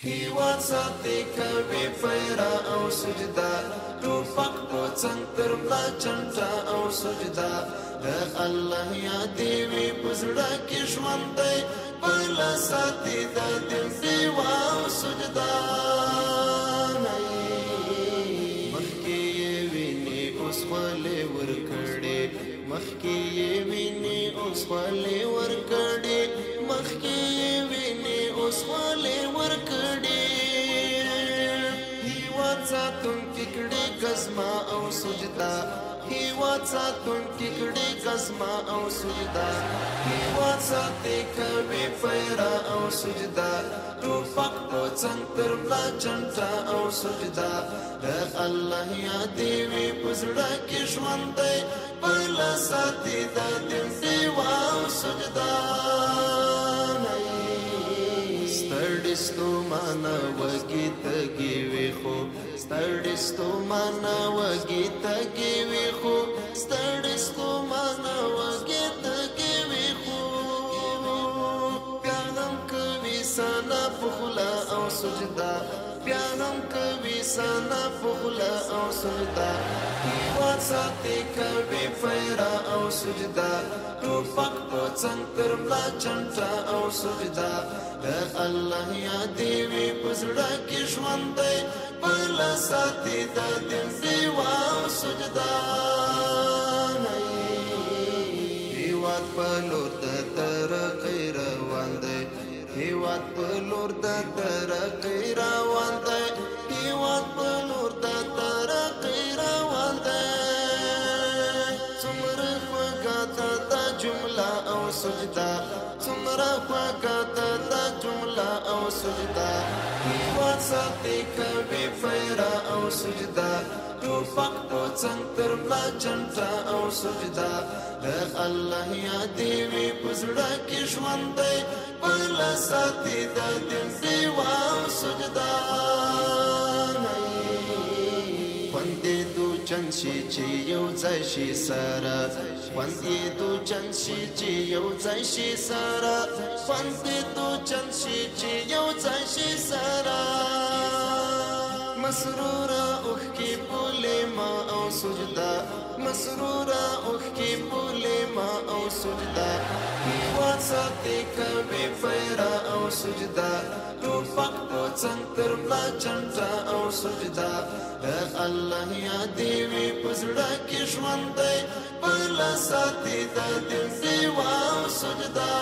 هیواد ساتي کوي پیرا او سجدا ټوپک په څنګ تر ملا چنټا او سجدا د الله یادې وي پزړه کې ژوند دی بل ساتي د دل دیوا او سجدا مخکې ویني اوس ولې ور کړې مخکې ویني اوس ولې ور کړې مخکې ویني اوس ولې ور کړې هیواد ساتون کې کړې قسمه او سجدا هیواد ساتون کې کړې قسمه او سجدا هیواد ساتي کوي پیرا او سجدا ټوپک په څنګ تر ملا چنټا او سجدا د الله یادې وي پزړه کې ژوند دی بل ساتي د دل دیوا او سجدا ستړستو معنا وږي تګي وي خو ستړستو معنا وږي تګي وي خو ستړستو معنا وږي تګي وي خو پیانم کوي سنا پخلا او سجدا پیانم کوي سنا پخلا او سجدا هیواد ساتي کوي پیرا او سجدا ټوپک په څنګ تر ملا چنټا او سجدا د الله یادې وي پزړه کې ژوند دی بل ساتي د دل دیوا او سجدا هیواد په لور د ترقۍ روان دی هیواد په لور د ترقۍ روان دی هیواد په لور د ترقۍ روان دی څومره خوږه ده دا جمله او سجدا څومره خوږه ده دا جمله او سجدا هیواد ساتي کوي پیرا او سجدا ټوپک په څنګ تر ملا چنټا او سجدا د الله یادې وي پزړه کې ژوند دی بل ساتي د دل دیوا او سجدا خوندې دو چنشي چې یو ځای شي سره خوندې دو چنشي چې یو ځای شي سره خوندې دو چنشي چې یو ځای شي سره مسرورا اوخ کی بوله ما او سجدا مسرورا اوخ کی بوله ما او سجدا هیواد ساتي کوي پیرا او سجدا ټوپک په څنګ تر ملا چنټا او سجدا د الله یادې وي پزړه کې ژوند دی بل ساتي د دل دیوا او سجدا